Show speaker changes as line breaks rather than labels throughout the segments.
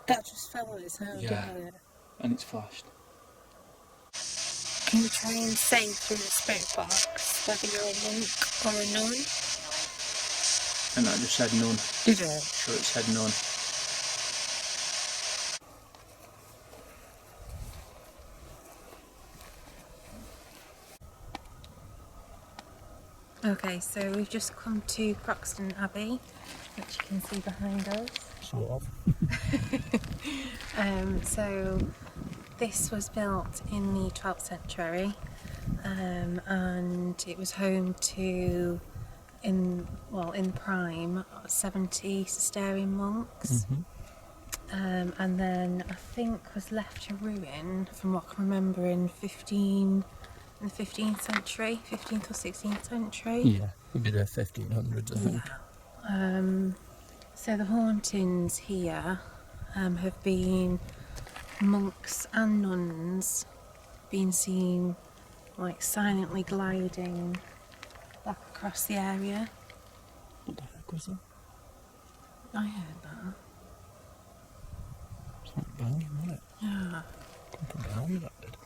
That just fell on its own,
Yeah.
didn't it?
And it's flashed.
Can you try and say through the spirit box whether you're a monk or a nun?
And that just said none.
Did it?
Sure, it said none.
Okay, so we've just come to Croxden Abbey, which you can see behind us.
Sort of.
So this was built in the 12th century, and it was home to, in prime, 70 Cistercian monks. And then I think was left to ruin, from what I can remember, in the 15th century, 15th or 16th century.
Yeah, it'd be the 1500s, I think.
So the hauntings here have been monks and nuns being seen like silently gliding back across the area.
What the heck was that?
I heard that.
It's like banging, wasn't it?
Yeah.
Come behind me, that did.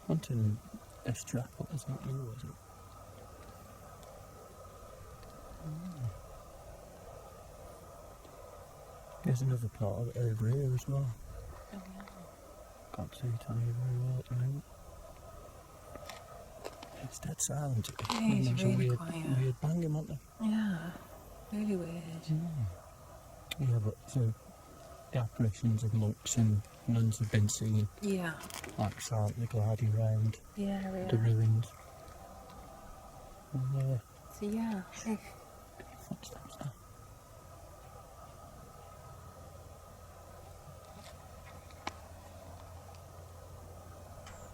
Haunting this chapel, isn't it? You, is it? There's another part of it over here as well.
Oh, yeah.
Can't see tell you very well at the moment. It's dead silent.
It is
There's
really
a
quiet.
weird banging, wasn't there?
Yeah, really weird.
Yeah, but so the apparitions of monks and nuns have been seen,
Yeah.
like silently gliding round
The area.
the ruins. And
So yeah, if
footsteps now.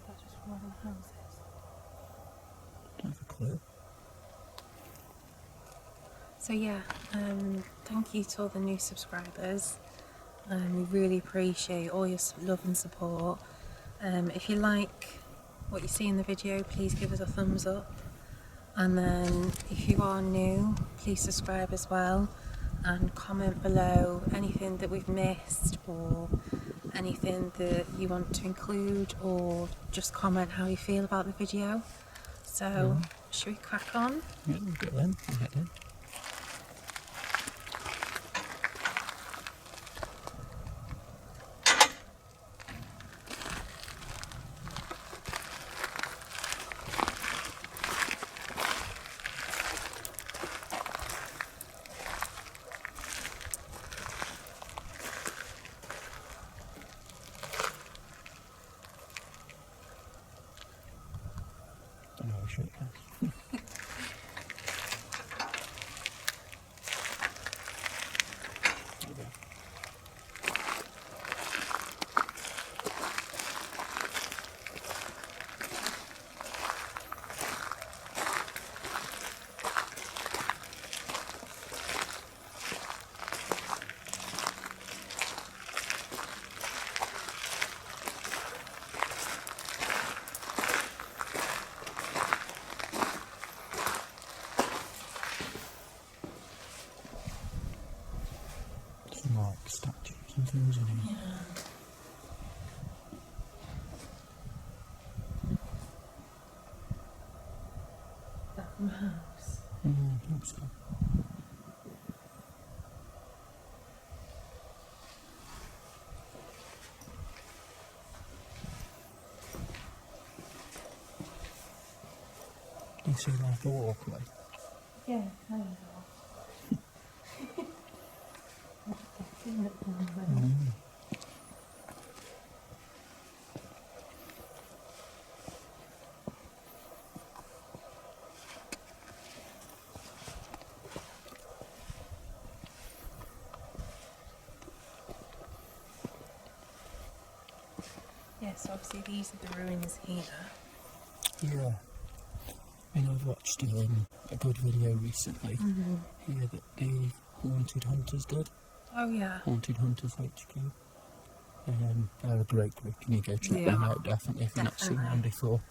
that's just one of the houses.
Don't have a clue.
So yeah, thank you to all the new subscribers. We really appreciate all your love and support. If you like what you see in the video, please give us a thumbs up. And then if you are new, please subscribe as well, and comment below anything that we've missed or anything that you want to include, or just comment how you feel about the video. So should we crack on?
Yeah, we'll get in. We'll get in. I know I should have. Some like statues and things in here.
That from house.
I hope so. Do you see like a walkway?
Yeah, kind of. Yeah, so obviously these are the ruins here.
Yeah. I know I've watched a good video recently here that the Haunting Hunterz did.
Oh yeah.
Haunting Hunterz HQ. They're a great group. Can you go check them out definitely if you've not seen them before.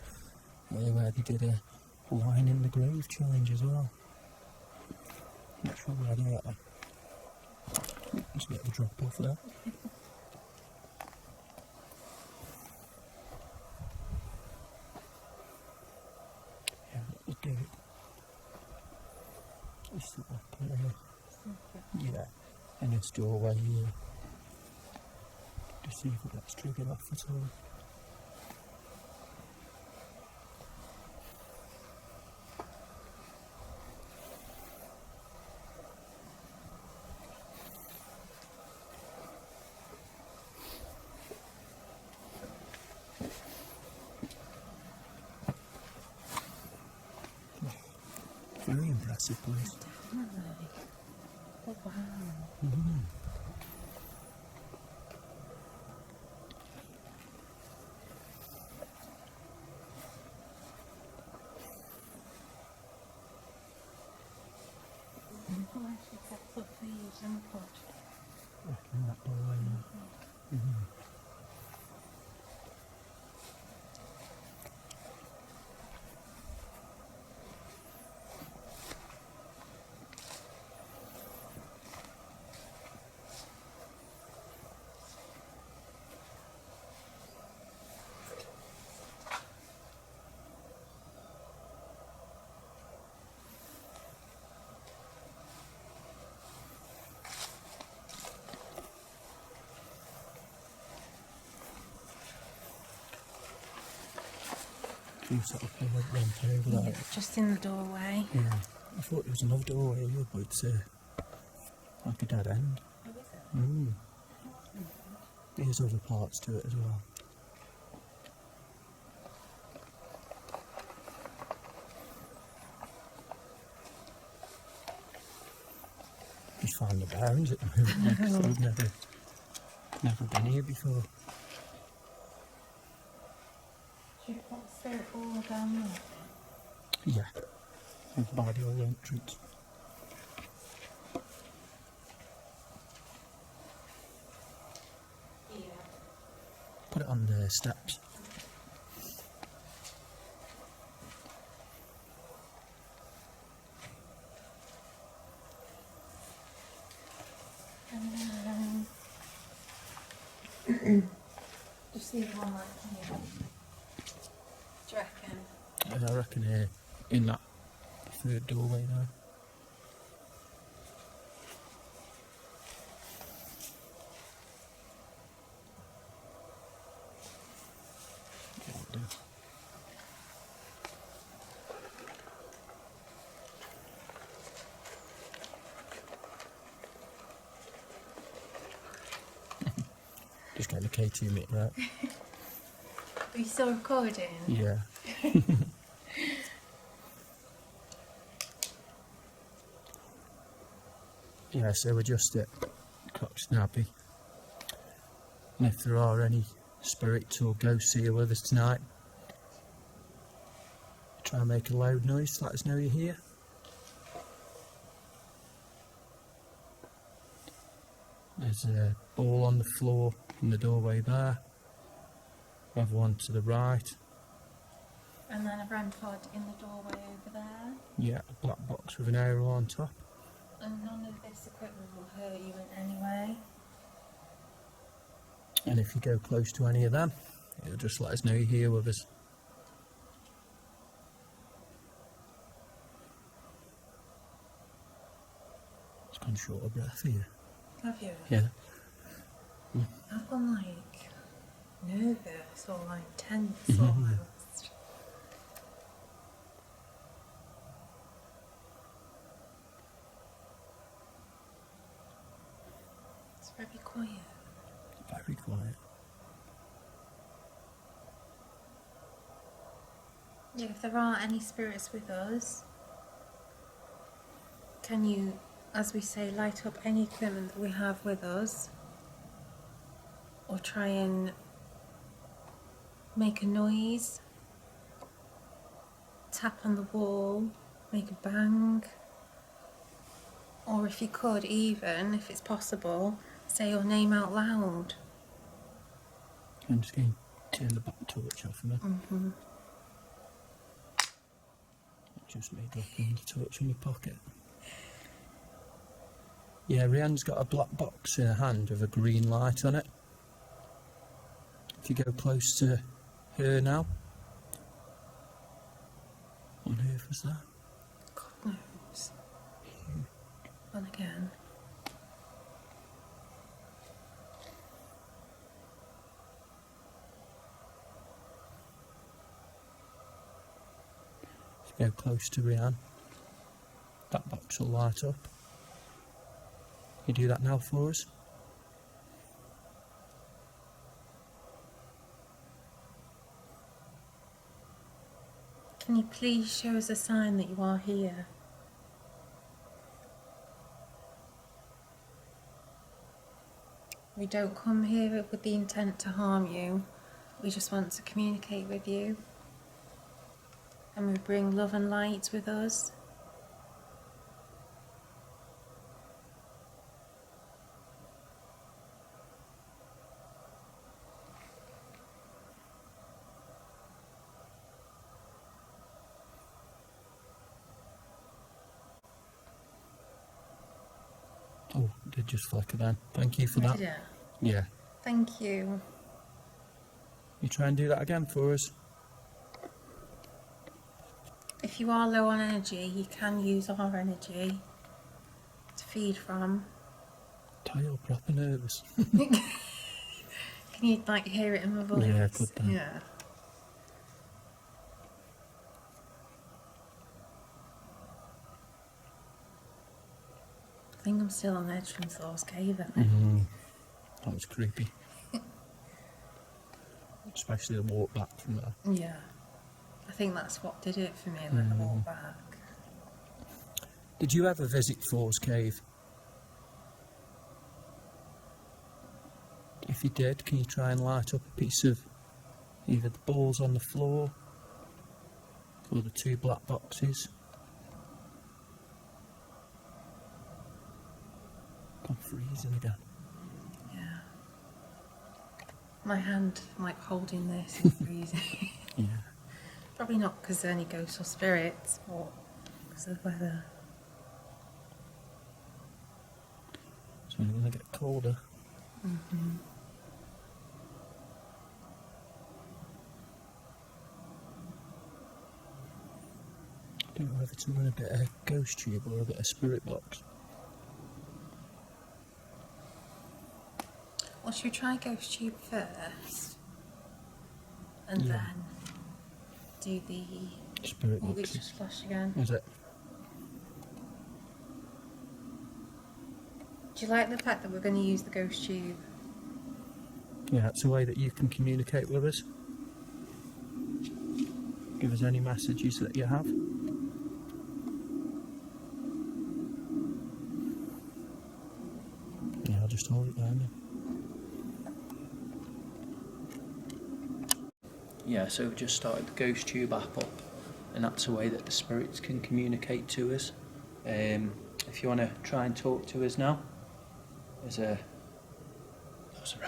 Where they did a line in the grave challenge as well. Not sure where they are. There's a bit of a drop off there. Yeah, we'll do it. It's up yeah, in this doorway here. To see if that's triggered off at all. Very impressive place.
Definitely. Oh wow.
In that doorway now. You sort of went over that.
Yeah, just in the doorway.
Yeah. I thought there was another doorway here, but it's like a dead end.
Oh, is it?
There's other parts to it as well. Just find the bearings at the moment, because I've never been here before.
Should we put the spirit ball down there?
Yeah, and by the old entrance.
Yeah.
Put it on the steps.
And then just leave one like here. Do you reckon?
I reckon in that third doorway now. Just getting the K2 meter out.
Are you still recording?
Yeah. Yeah, so we're just at Croxden Abbey. And if there are any spirits or ghosts here with us tonight, try and make a loud noise to let us know you're here. There's a ball on the floor in the doorway there. We have one to the right.
And then a REM pod in the doorway over there.
Yeah, a black box with an arrow on top.
And none of this equipment will hurt you in any way.
And if you go close to any of them, it'll just let us know you're here with us. It's gone short of breath here.
Have you?
Yeah.
I've gone like nervous or like tense almost. It's very quiet.
Very quiet.
Yeah, if there aren't any spirits with us, can you, as we say, light up any equipment that we have with us? Or try and make a noise? tap on the wall, make a bang, or if you could, even if it's possible, say your name out loud.
I'm just going to turn the back torch off a minute. Just me dropping the torch in your pocket. Yeah, Rianne's got a black box in her hand with a green light on it. If you go close to her now. What on earth was that?
God knows. And again.
If you go close to Rianne, that box will light up. You do that now for us?
Can you please show us a sign that you are here? We don't come here with the intent to harm you. We just want to communicate with you. And we bring love and light with us.
Oh, it did just flicker then. Thank you for that.
Did it?
Yeah.
Thank you.
You try and do that again for us.
If you are low on energy, you can use our energy to feed from.
You're proper nervous.
Can you like hear it in my voice?
Yeah, I could do.
Yeah. I think I'm still on edge from Thor's cave, I think.
That was creepy. Especially the walk back from there.
Yeah. I think that's what did it for me, like the walk back.
Did you ever visit Thor's cave? If you did, can you try and light up a piece of either the balls on the floor or the two black boxes? I'm freezing again.
Yeah. My hand, like holding this, is freezing.
Yeah.
Probably not because there are any ghosts or spirits, or because of the weather.
It's only going to get colder. I don't know whether to run a bit of ghost tube or a bit of spirit box.
Well, should we try ghost tube first? And
Yeah.
then do the...
Spirit
Oh, we
boxes.
just flash again.
Is it?
Do you like the fact that we're going to use the ghost tube?
Yeah, it's a way that you can communicate with us. Give us any messages that you have. Yeah, I'll just hold it there now. Yeah, so we've just started the ghost tube app up, and that's a way that the spirits can communicate to us. If you want to try and talk to us now, there's a...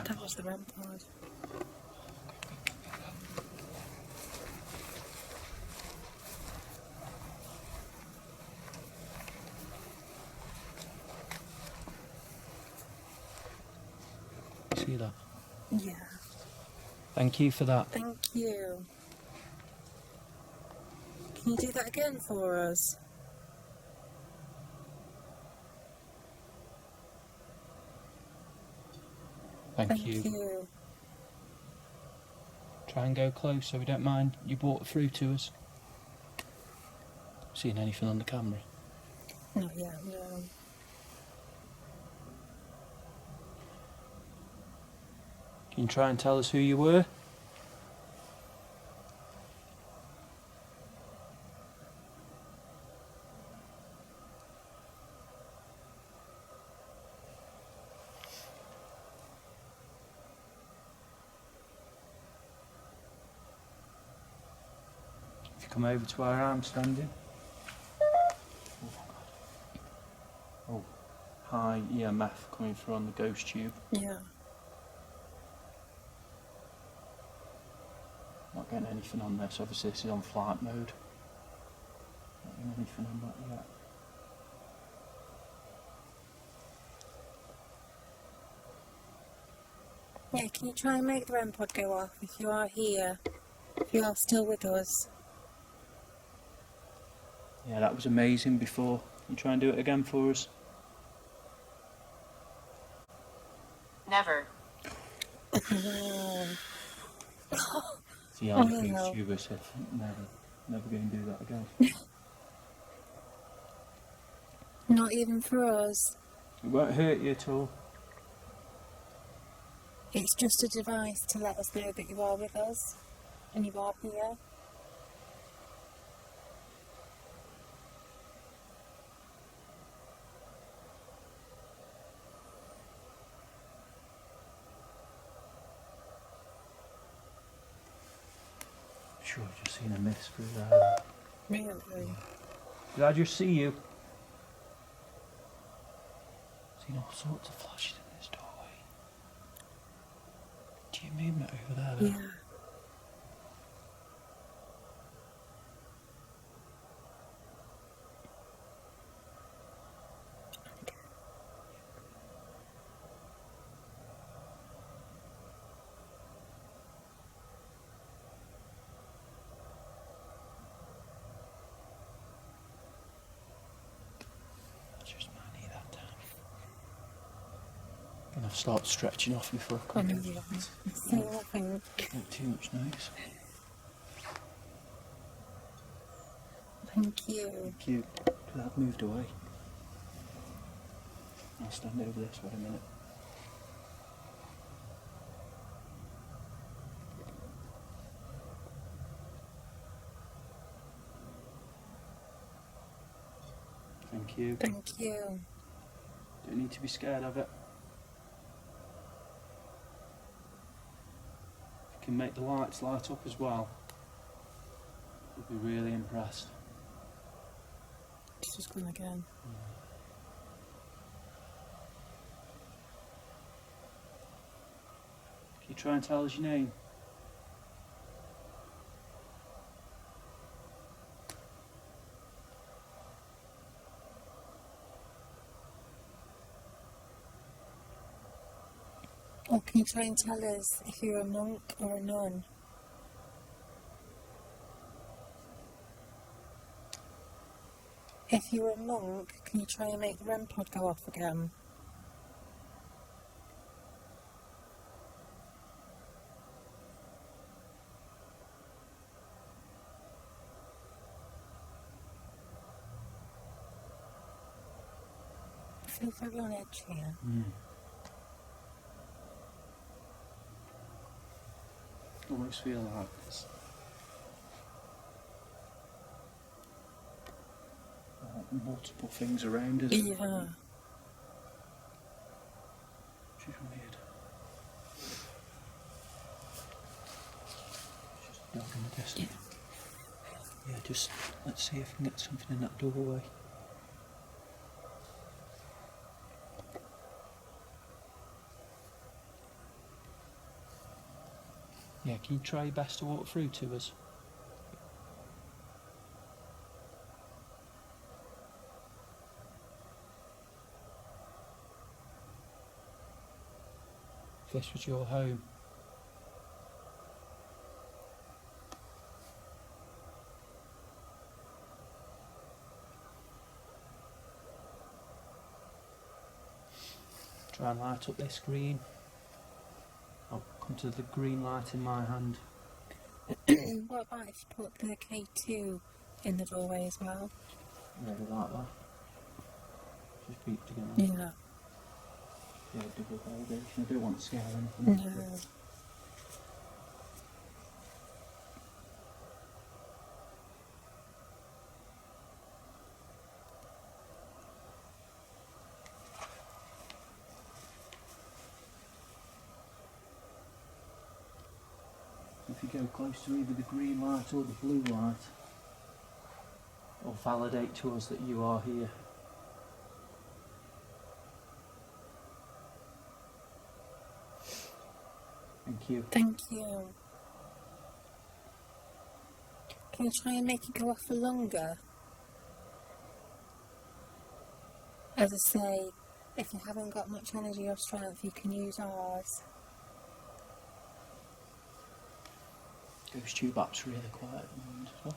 That was the rampart.
You see that?
Yeah.
Thank you for that.
Thank you. Can you do that again for us?
Thank you. Try and go close so we don't mind you brought it through to us. Seen anything on the camera?
Not yet, no.
Can you try and tell us who you were? If you come over to where I'm standing. Oh, high EMF coming through on the ghost tube.
Yeah.
Not getting anything on this, obviously this is on flight mode. Not getting anything on that yet.
Yeah, can you try and make the REM pod go off if you are here, if you are still with us?
Yeah, that was amazing before. Can you try and do it again for us?
Never.
See, I'm a ghost tuber, so never going to do that again.
Not even for us.
It won't hurt you at all.
It's just a device to let us know that you are with us and you are here.
Sure, I've just seen a mist through there.
Really?
Did I just see you? Seen all sorts of flashes in this doorway. Do you movement over there?
Yeah.
Just my knee that time. And I've started stretching off before I
I
come
know you haven't. Say nothing.
Not too much noise.
Thank you.
Thank you. I've moved away. I'll stand over this for a minute. Thank you.
Thank you.
Don't need to be scared of it. If you can make the lights light up as well, you'll be really impressed.
It's just gone again.
Can you try and tell us your name?
Or can you try and tell us if you're a monk or a nun? If you're a monk, can you try and make the REM pod go off again? I feel very on edge here.
Almost feel like this. Multiple things around us.
Yeah.
Which is weird. Just a dog in the distance. Yeah, just let's see if we can get something in that doorway. Yeah, can you try your best to walk through to us? If this was your home. Try and light up this green. I'll come to the green light in my hand.
What about if you put the K2 in the doorway as well?
Really like that. Just beat together.
Yeah.
Yeah, double validation. I don't want to scare anything.
No.
If you go close to either the green light or the blue light, or validate to us that you are here. Thank you.
Thank you. Can you try and make it go off for longer? As I say, if you haven't got much energy or strength, you can use ours.
Ghost tube app's really quiet at the moment as well.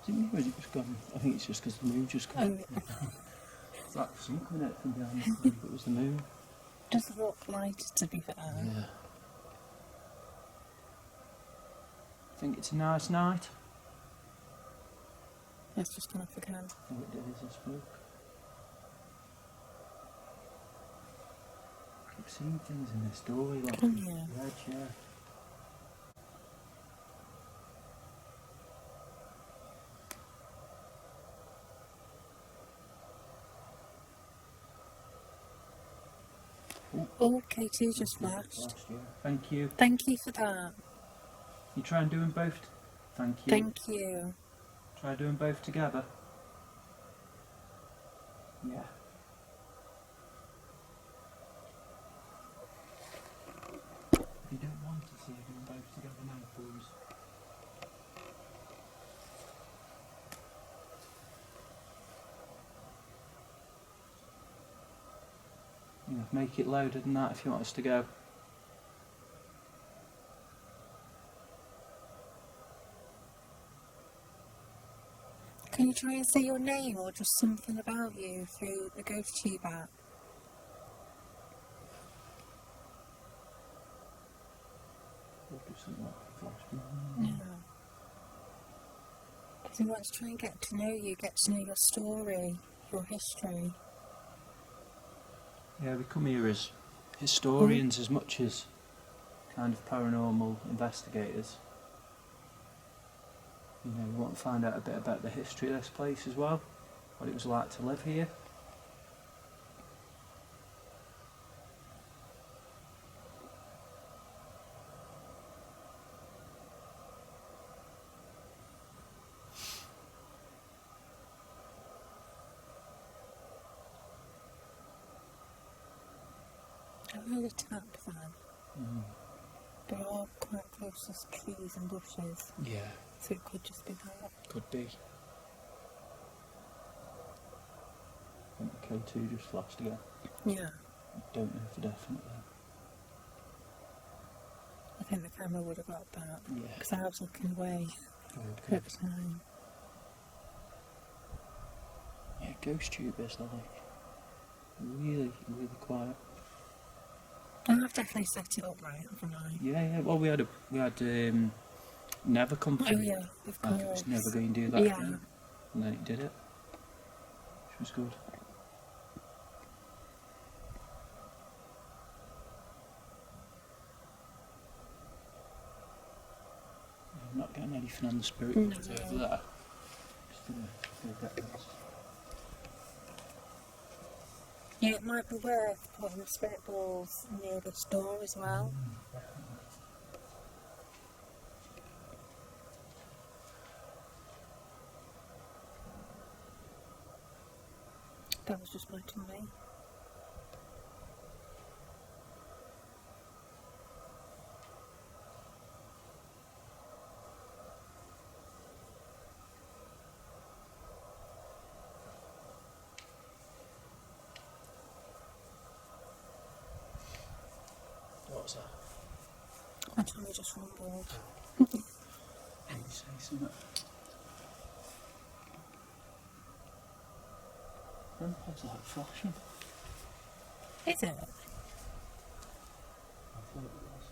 Is it me or is it just gone? I think it's just because the moon just come. It's like sun coming out from behind the tree, but it was the moon.
Does look lighter, to be fair.
Yeah. Think it's a nice night?
It's just gone off again.
Oh, it did as I spoke. I keep seeing things in this doorway, like
Can you?
red, yeah.
Oh, Katie just flashed.
Yeah. Thank you.
Thank you for that.
You try and do them both. Thank you.
Thank you.
Try doing both together. Yeah. If you don't want to see you doing both together now, please. You know, make it louder than that if you want us to go.
Can you try and say your name or just something about you through the Ghost Tube app?
We'll do something like a flash.
No. Because we want to try and get to know you, get to know your story, your history.
Yeah, we come here as historians as much as kind of paranormal investigators. You know, we want to find out a bit about the history of this place as well, what it was like to live here.
I heard a tap then. They're all quite close to trees and bushes,
Yeah,
so it could just be that.
could be. I think the K2 just flashed again.
Yeah.
Don't know for definite though.
I think the camera would have got that.
Yeah.
Because I was looking away
Okay.
at the time.
Yeah, Ghost Tube is like really, really quiet.
I've definitely set it up right, haven't I?
Yeah. Well, we had Never come
Oh
through.
yeah, of
Like it was
course.
never going to do that
Yeah.
again. And then it did it. Which was good. I'm not getting anything on the spirit
No.
box over there. Just gonna get this.
Yeah, it might be worth putting the spirit balls near this door as well. That was just my tummy.
What was that?
My tummy just rumbled.
Can you say something? It's like flashing.
Is it?
I thought it was.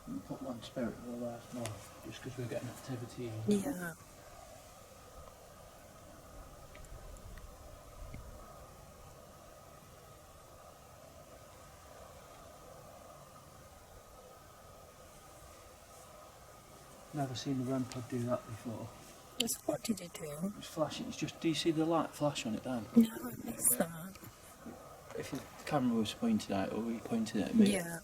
We put one spirit wheel there tomorrow, just because we're getting activity.
Yeah.
Never seen the REM pod do that before.
So what did it do?
It's flashing. It's just. Do you see the light flash on it then?
No, I missed that.
If the camera was pointed at it or we pointed it at me,
Yeah.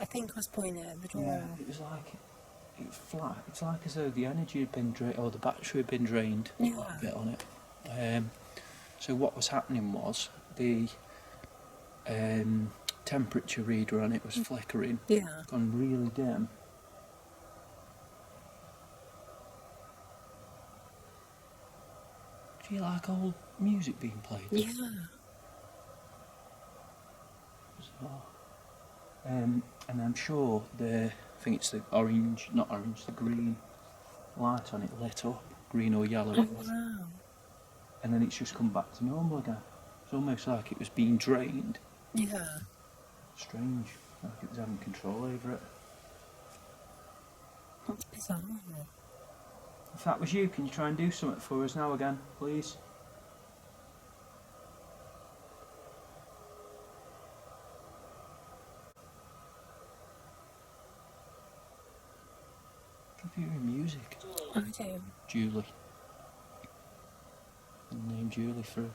I think I was pointing at the door.
Yeah, it was flat. It's like as though the energy had been drained, or the battery had been drained a bit on it. So what was happening was the temperature reader on it was flickering, gone really dim. Do you like old music being played?
Yeah.
Bizarre. And I'm sure I think it's the the green light on it lit up, green or yellow.
Oh, wow.
And then it's just come back to normal again. It's almost like it was being drained.
Yeah.
Strange, like it was having control over it.
That's bizarre.
If that was you, can you try and do something for us now again, please? Computer music.
I do.
Julie. The name Julie through.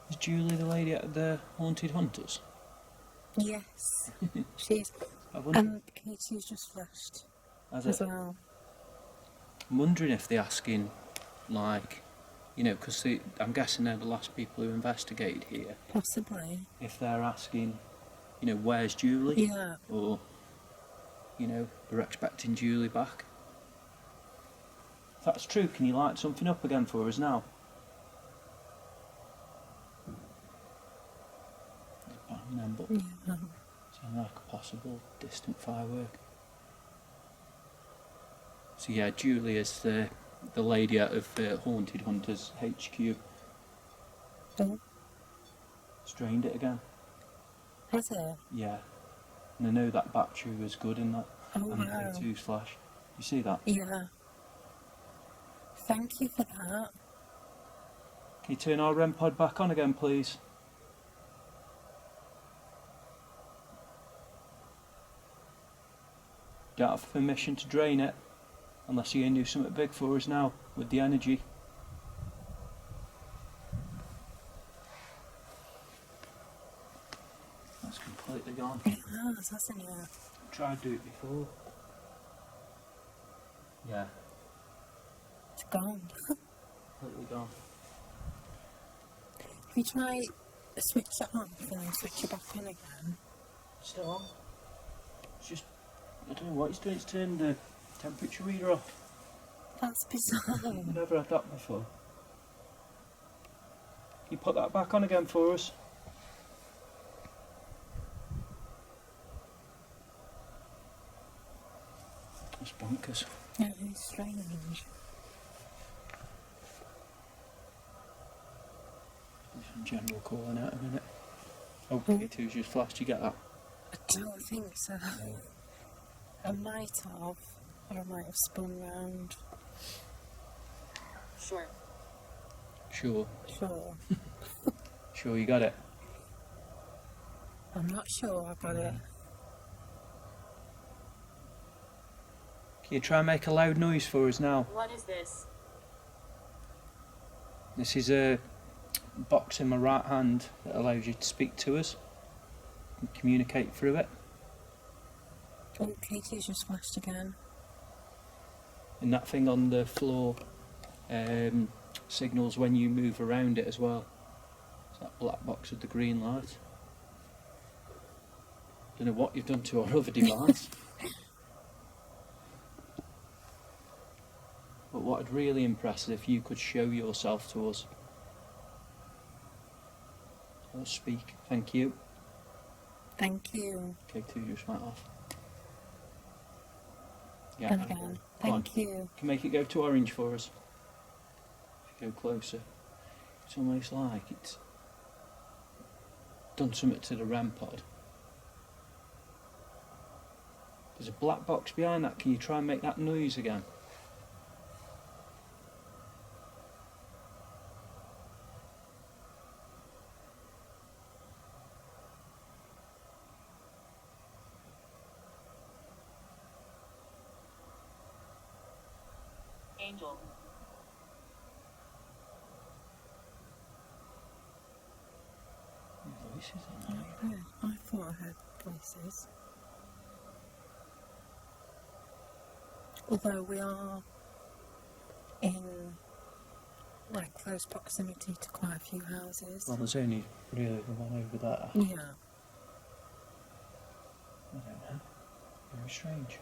Is Julie the lady at the Haunted Hunterz?
Yes. She's.
I wonder.
And Katie's just flashed as well.
I'm wondering if they're asking, like, you know, because I'm guessing they're the last people who investigated here.
Possibly.
If they're asking, you know, where's Julie?
Yeah.
Or, you know, we're expecting Julie back. If that's true, can you light something up again for us now? But sound like a possible distant firework. So yeah, Julie is the lady out of Haunted Hunterz HQ.
Oh.
Strained it again.
Has it?
Yeah. And I know that battery was good in that.
Oh,
and
wow.
the K2's flash. You see that?
Yeah. Thank you for that.
Can you turn our REM pod back on again, please? Don't have permission to drain it, unless you're going to do something big for us now, with the energy. That's completely gone.
It has, hasn't it?
Tried to do it before. Yeah,
It's gone.
completely gone.
If you try switch it off and then switch it back on again.
Still on. It's just, I don't know what it's doing, it's turned the temperature reader off.
That's bizarre.
I've never had that before. Can you put that back on again for us? That's bonkers.
Yeah, it's strange.
Some general calling out a minute. Oh, K2's just flashed, you get that?
I don't think so. I might have, or I might have spun round.
Sure.
Sure.
Sure.
Sure you got it?
I'm not sure I got it.
Can you try and make a loud noise for us now?
What is this?
This is a box in my right hand that allows you to speak to us and communicate through it.
Oh, Katie's just flashed again.
And that thing on the floor signals when you move around it as well. It's that black box with the green light. Don't know what you've done to our other device. But what would really impress is if you could show yourself to us. So speak. Thank you.
Thank you.
K2 just went off.
And again.
Go on.
Thank you.
Can you make it go to orange for us? If you go closer. It's almost like it's done something to the REM pod. There's a black box behind that. Can you try and make that noise again?
Angel.
voices in there.
I thought I heard voices. Although we are in like close proximity to quite a few houses.
Well, there's only really the one over there.
Yeah.
I don't know. Very strange.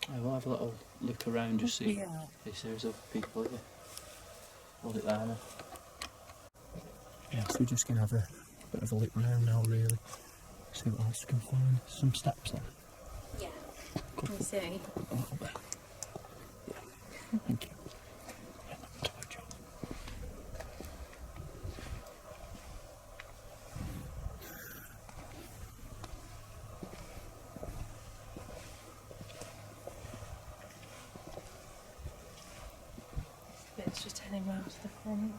I will have a little look around just see if there's other people here. Hold it there now. Yeah, so we're just going to have a bit of a look round now, really. See what else we can find. Some steps there.
Yeah. Can you see?
A little bit. Yeah. Thank you. Yeah, not too much.
It's just heading round to the front.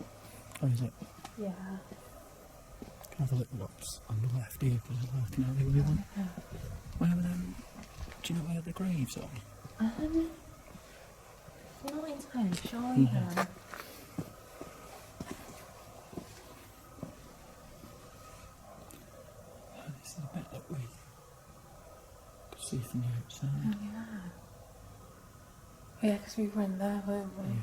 Oh, is it?
Yeah.
Can I have a look what's on the left here, because there's like an alleyway one. Where were them? Do you know where the graves are?
Not entirely sure either.
This is the bit that we could see from the outside.
Yeah, because we were in there, weren't we?
Yeah.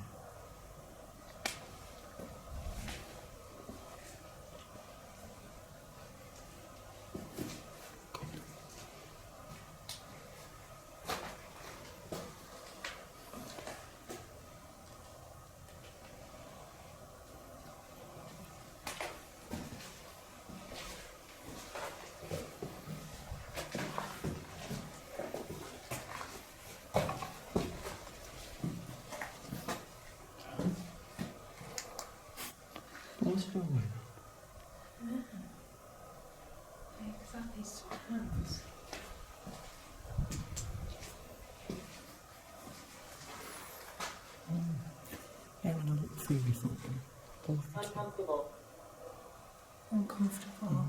What's going on?
Exactly, house.
Yeah, when I look through, we thought,
Uncomfortable.
Uncomfortable.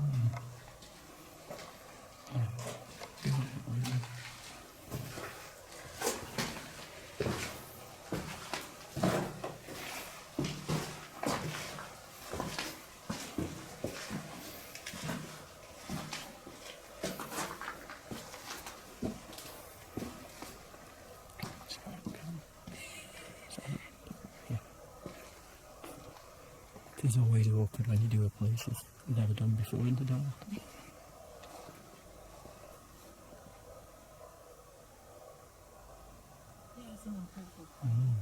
It's always awkward when you do a place you've never done before in the dark.
Yeah, it's uncomfortable.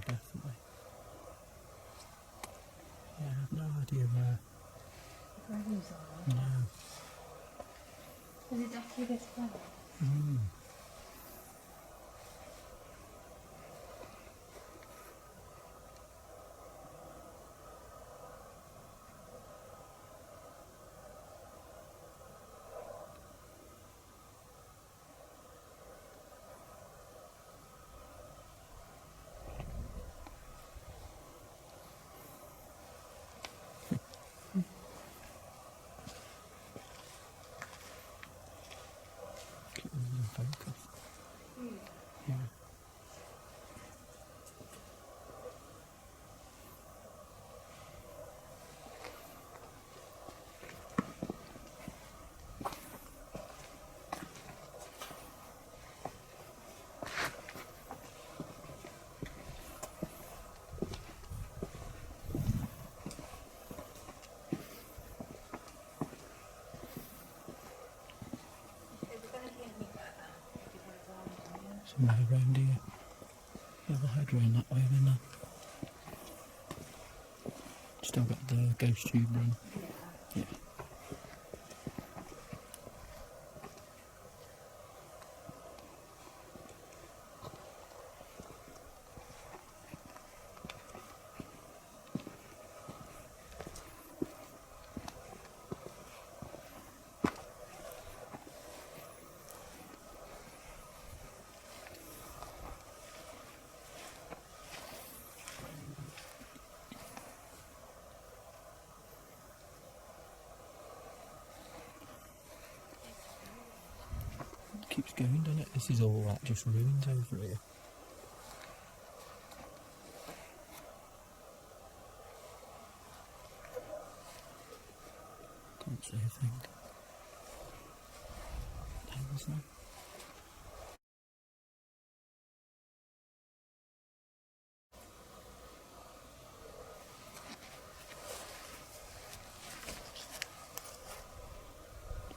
Definitely. Yeah, I have no idea where.
Graves are.
No.
Is it definitely this way?
Keep them in focus. Yeah. Somewhere around here. Yeah, we'll head round that way then. Still got the ghost tube run. Yeah. Keeps going, doesn't it? This is all like just ruins over here. Can't see a thing. There's no.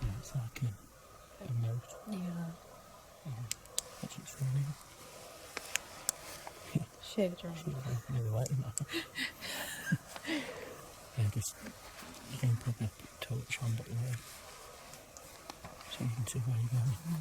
Yeah, it's like a note.
Yeah.
That's what's running.
Shivering.
Nearly wet in that. Yeah, just you can put a torch on that way so you can see where you're going.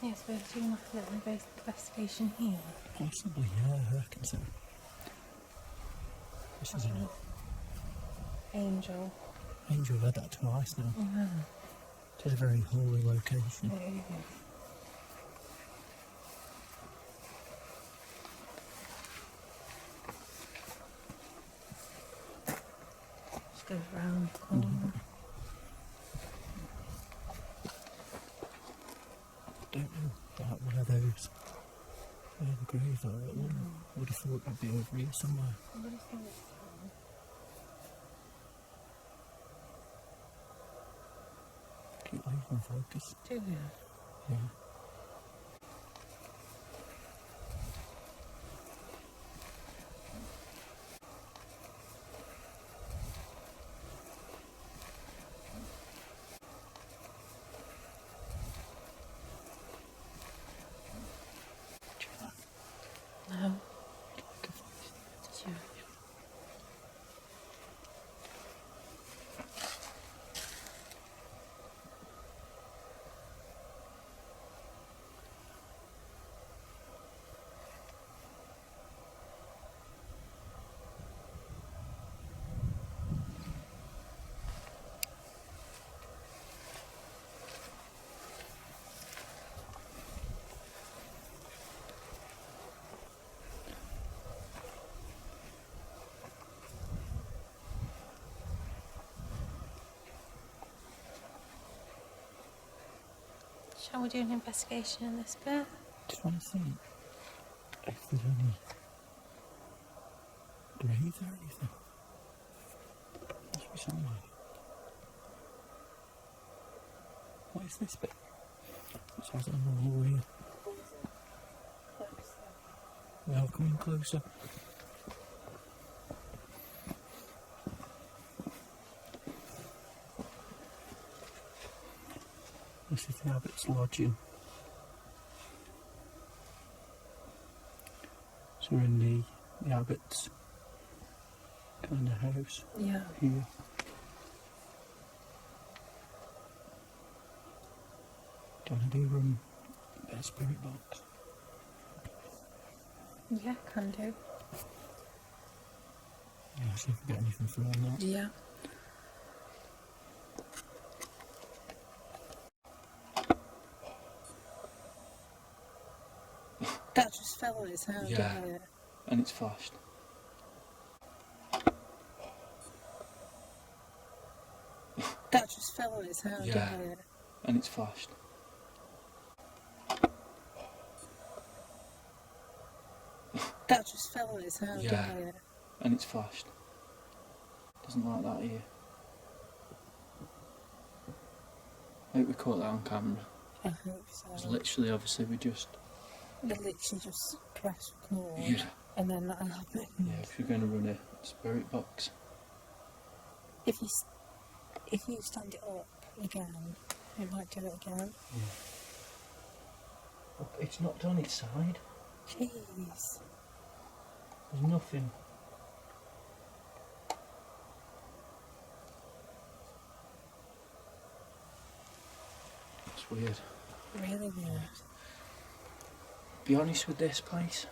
Yes, we're doing like a little investigation here.
Possibly, yeah, I reckon so. This is an
Angel.
angel. I've had that twice now.
Yeah.
It is a very holy location.
It is. Just goes round the corner.
Don't know about where the graves are at all. Would have thought it'd be over here somewhere. Keep losing focus.
Do you?
Yeah.
No. Did you? Shall we do an investigation in this bit?
Just want to see if there's any graves or anything. Must be somewhere. What is this bit? It says on the wall here. We are coming closer. This is the abbot's lodging. So we're in the abbot's kind of house
Yeah.
here. Do you want to do a spirit box?
Yeah, can do.
Yeah, see if we get anything from that.
Yeah. That just fell on its hand,
Yeah.
didn't it?
And it's flashed.
That just fell on its hand,
Yeah.
didn't it?
And it's flashed.
That just fell on its hand,
Yeah.
didn't it?
And it's flashed. Doesn't like that here. I hope we caught that on camera.
I hope so.
It's literally, obviously, we just...
They literally just press record,
Yeah.
and then that happened.
Yeah, if you're going to run a spirit box.
If you stand it up again, it might do it again.
Yeah. Look, it's not on its side.
Jeez.
There's nothing. It's weird.
Really weird.
Be honest with this place,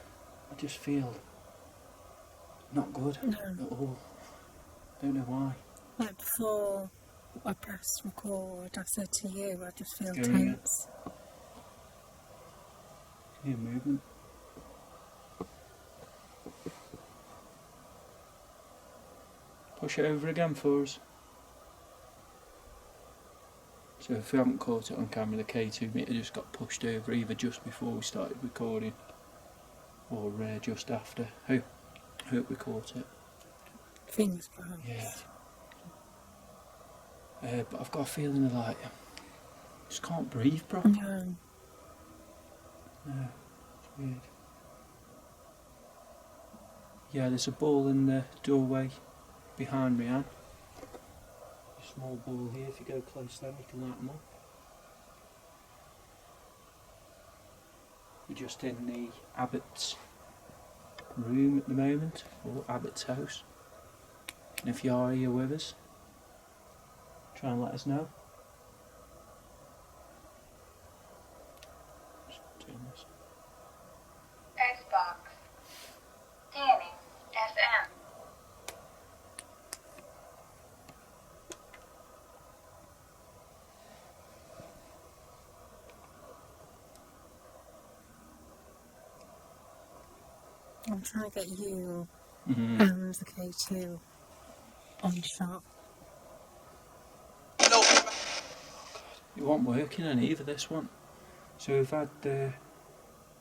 I just feel not good
No.
at all. Don't know why.
Like before I pressed record, I said to you, I just feel
Going again.
tense.
Hear movement. Push it over again for us. So if we haven't caught it on camera, the K2 meter just got pushed over either just before we started recording or just after. Hope we caught it.
Fingers crossed.
Yeah. But I've got a feeling of like, just can't breathe properly.
No.
No, it's weird. Yeah, there's a ball in the doorway behind me, Anne. A small ball here, if you go close then you can light them up. We're just in the Abbott's room at the moment, or Abbott's house. And if you are here with us, try and let us know. Just doing this.
Xbox. Danny. FM.
I'm trying to get you
Mm-hmm.
and the K2 on shot.
It wasn't working on either, this one. So we've had the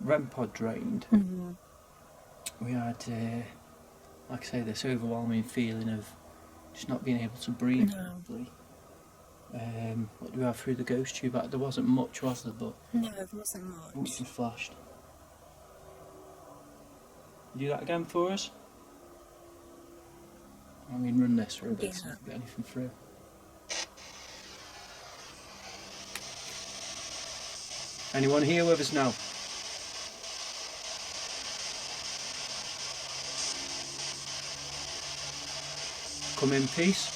REM pod drained.
Mm-hmm.
We had, like I say, this overwhelming feeling of just not being able to breathe
No.
properly. What do we have through the ghost tube? There wasn't much, was there? But
No, there wasn't much.
once we flashed. Do that again for us? I mean, run this for a bit, so I can get anything through. Anyone here with us now? Come in peace.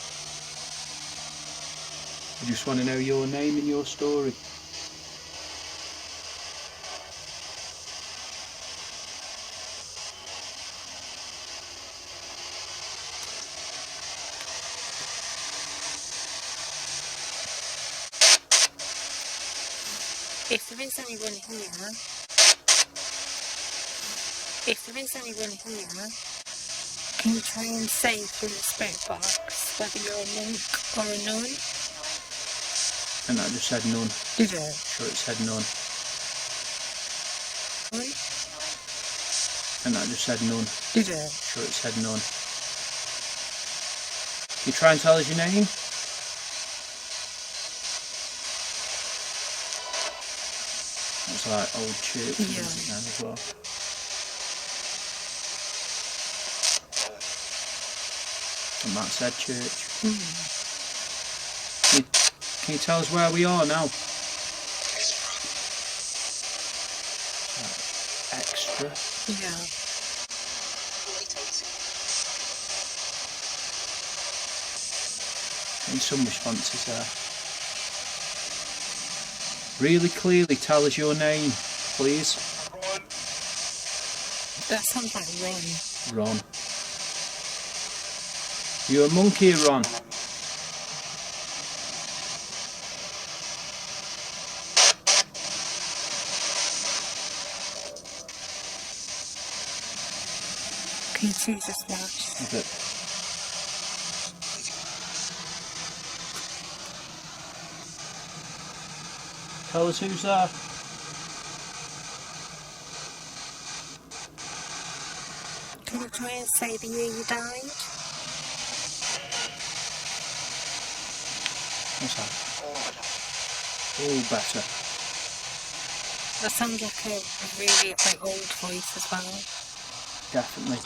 I just want to know your name and your story.
If there is anyone here, can you try and say through the spirit box whether you're a monk or a nun?
And that just said none.
Did it?
Sure, it said none.
None?
And that just said none.
Did it?
Sure, it said none. Can you try and tell us your name? It's like old church,
Yeah.
isn't it, then, as well? And that said church. Can you tell us where we are now? Extra.
Yeah.
And some responses there. Really clearly tell us your name, please.
That sounds like Ron.
Ron. You a monkey, Ron?
K2 just watched.
Is it? Tell us who's there.
Can you try and say the year you died?
What's that? All better.
That sounds like a really old voice as well.
Definitely.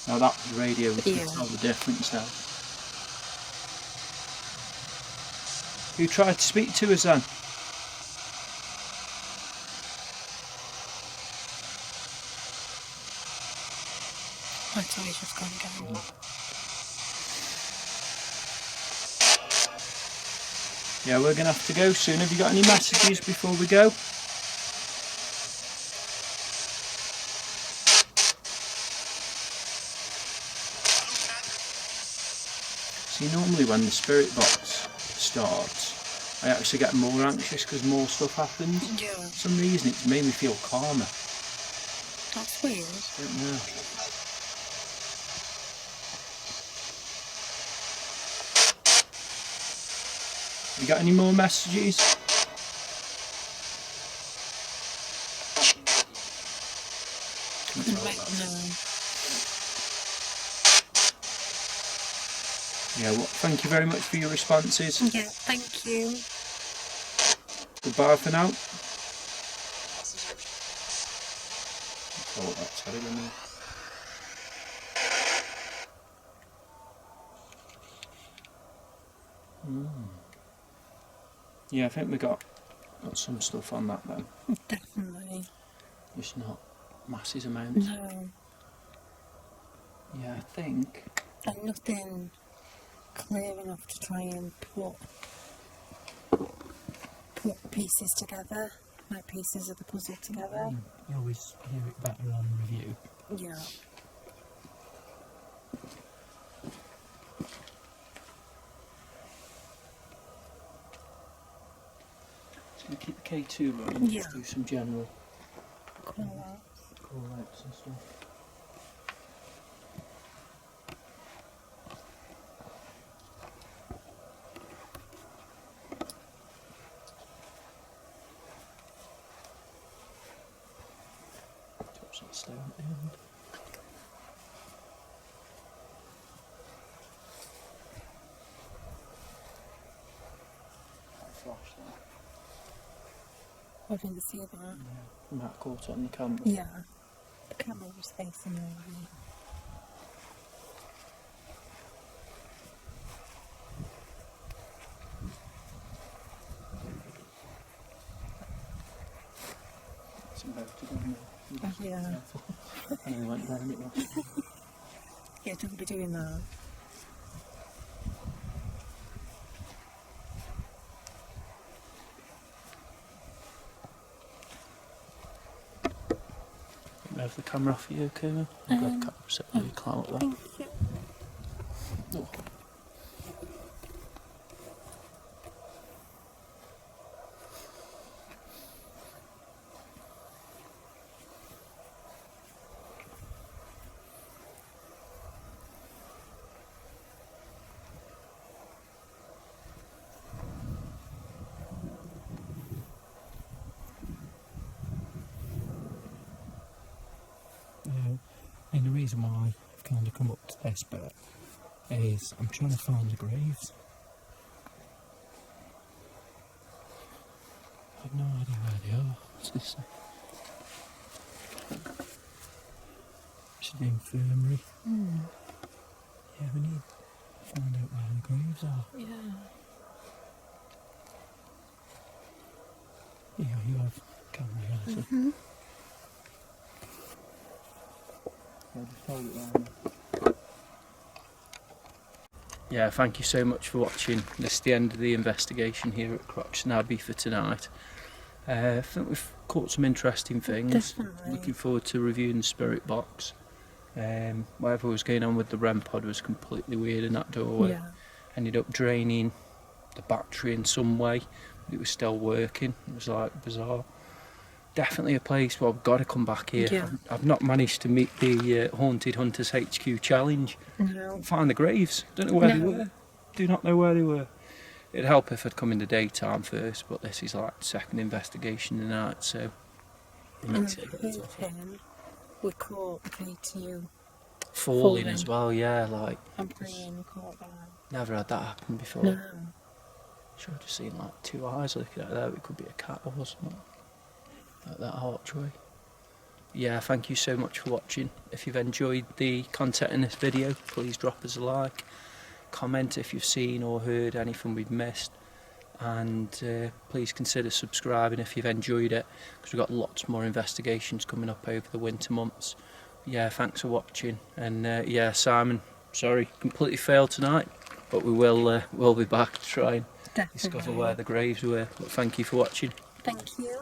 Now that was radio, we can
Yeah.
tell the difference there. Who tried to speak to us then?
I thought he's just gone down.
Yeah, we're going to have to go soon. Have you got any messages before we go? See, normally when the spirit box starts, I actually get more anxious because more stuff happens.
Yeah.
For some reason it's made me feel calmer.
That's weird.
I don't know. You got any more messages?
No.
Yeah, well, thank you very much for your responses.
Yeah, thank you.
Goodbye for now. Oh, that's terrible. Yeah, I think we got some stuff on that then.
Definitely.
Just not massive amounts.
No.
Yeah, I think.
And nothing clear enough to try and put pieces together, like pieces of the puzzle together.
You always hear it better on review.
Yeah.
Just going to keep the K2 running.
Yeah.
Do some general
Cool.
call-outs and stuff. Stay on the end. Flash there.
I didn't see that.
Yeah. Matt caught it on the camera.
Yeah. The camera was facing over me.
It's about to go now.
Yeah.
And we went round it last time.
Yeah, don't be doing that.
Move the camera off you, okay? I've got the camera set where you climb up there.
Thank you.
Oh. And the reason why I've kind of come up to this bit is I'm trying to find the graves. I've no idea where they are. What's this? It's the infirmary. Yeah, we need to find out where the graves are.
Yeah.
Yeah, you have camera, yeah. Yeah, thank you so much for watching. This is the end of the investigation here at Croxden Abbey for tonight. I think we've caught some interesting things.
Definitely.
Looking forward to reviewing the spirit box. Whatever was going on with the REM pod was completely weird in that doorway.
Yeah.
Ended up draining the battery in some way, but it was still working. It was like bizarre. Definitely a place where I've got to come back here.
Yeah.
I've not managed to meet the Haunting Hunterz HQ challenge.
No.
Find the graves. Don't know where they
No.
were. Do not know where they were. It'd help if I'd come in the daytime first, but this is like the second investigation tonight, so it makes it a bit tough.
We caught the K2
Falling as well, yeah, like
and praying, we caught that.
never had that happen before.
No.
Sure, I've just seen like two eyes looking at there. It could be a cat or something. Like that archway. Yeah, thank you so much for watching. If you've enjoyed the content in this video, please drop us a like, comment if you've seen or heard anything we've missed, and please consider subscribing if you've enjoyed it, because we've got lots more investigations coming up over the winter months. Yeah, thanks for watching, and yeah, Simon, sorry, completely failed tonight, but we'll be back to try and discover where the graves were. But thank you for watching.
Thank you.